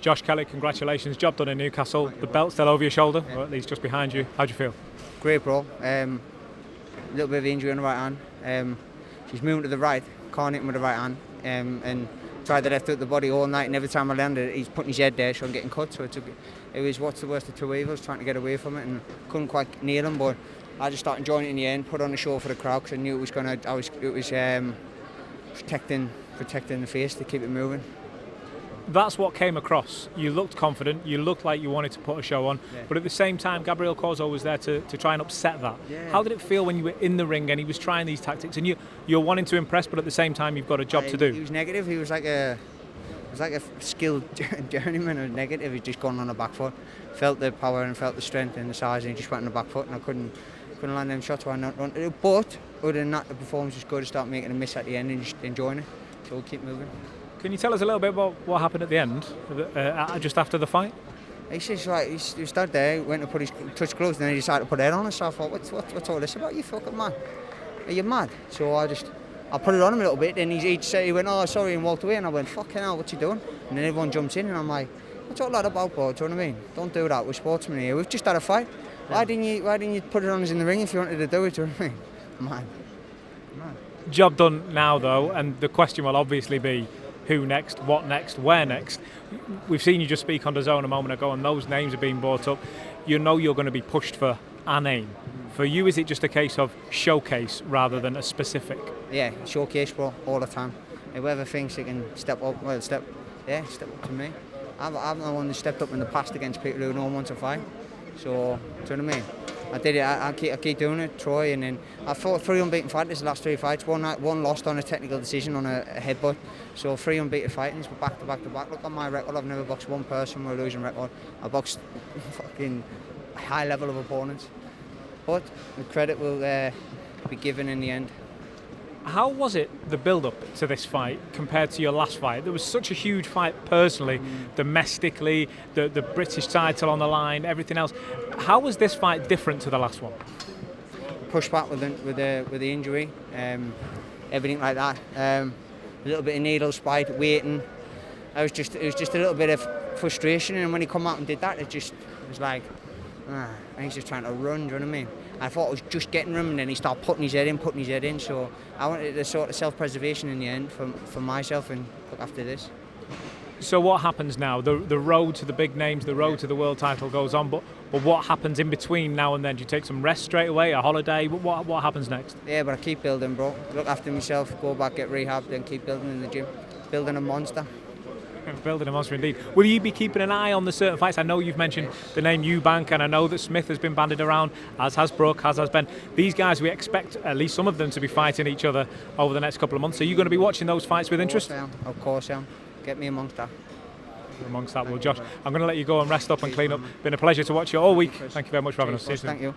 Josh Kelly, congratulations, job done in Newcastle. The belt's still over your shoulder, or at least just behind you. How do you feel? Great, bro. A little bit of injury on the right hand. She's moving to the right, can't hit him with the right hand, and tried the left with the body all night, and every time I landed, he's putting his head there, so I'm getting cut. So it was what's the worst of two evils, trying to get away from it, and couldn't quite nail him. But I just started enjoying it in the end, put on a show for the crowd, because I knew it was protecting the face to keep it moving. That's what came across. You looked confident, you looked like you wanted to put a show on, but at the same time Gabriel Corzo was there to try and upset that. How did it feel when you were in the ring and he was trying these tactics and you're wanting to impress, but at the same time you've got a job to do? He was negative. He was like a skilled journeyman. Or negative. He's just gone on the back foot, felt the power and felt the strength and the size, and he just went on the back foot, and I couldn't land them shots where I not wanted to. But other than that, the performance was good. I started making a miss at the end and just enjoying it. So we'll keep moving. Can you tell us a little bit about what happened at the end, just after the fight? He's just like, he stood there, went to put his touch gloves, and then he decided to put it on us. So I thought, what's all this about? You fucking man? Are you mad? So I put it on him a little bit, and he went, oh, sorry, and walked away. And I went, fucking hell, what's he doing? And then everyone jumps in, and I'm like, what's all that about, bro? Do you know what I mean? Don't do that. We're sportsmen here. We've just had a fight. Why didn't you put it on us in the ring if you wanted to do it? Do you know what I mean? Man. Job done now, though, and the question will obviously be, who next, what next, where next? We've seen you just speak on DAZN a moment ago, and those names are being brought up. You know you're going to be pushed for a name. For you, is it just a case of showcase rather than a specific? Yeah, showcase, bro, all the time. Whoever thinks they can step up, step up to me. I'm the one who stepped up in the past against people who don't want to fight. So, do you know what I mean? I did it. I keep doing it. Troy, and then I fought 3 unbeaten fighters the last 3 fights. One lost on a technical decision on a headbutt. So 3 unbeaten fightings, but back to back to back. Look on my record. I've never boxed one person with a losing record. I boxed fucking high level of opponents. But the credit will be given in the end. How was it, the build-up to this fight, compared to your last fight? There was such a huge fight personally, domestically, the British title on the line, everything else. How was this fight different to the last one? Push back with the injury, everything like that. A little bit of needle spite, waiting. It was just a little bit of frustration, and when he come out and did that, it was like, and he's just trying to run. Do you know what I mean? I thought I was just getting him, and then he started putting his head in. So I wanted the sort of self-preservation in the end for myself and look after this. So what happens now? The road to the big names, the road to the world title goes on, but what happens in between now and then? Do you take some rest straight away, a holiday? What happens next? Yeah, but I keep building, bro. Look after myself, go back, get rehab, then keep building in the gym. Building a monster. Building a monster indeed. Will you be keeping an eye on the certain fights? I know you've mentioned the name Eubank, and I know that Smith has been bandied around, as has Brook, as has Benn. These guys, we expect at least some of them to be fighting each other over the next couple of months. Are you going to be watching those fights with interest? Of course I am. Get me amongst that. Well, Josh, I'm going to let you go and rest up and clean up. Been a pleasure to watch you all week. Thank you very much for having us. Thank you.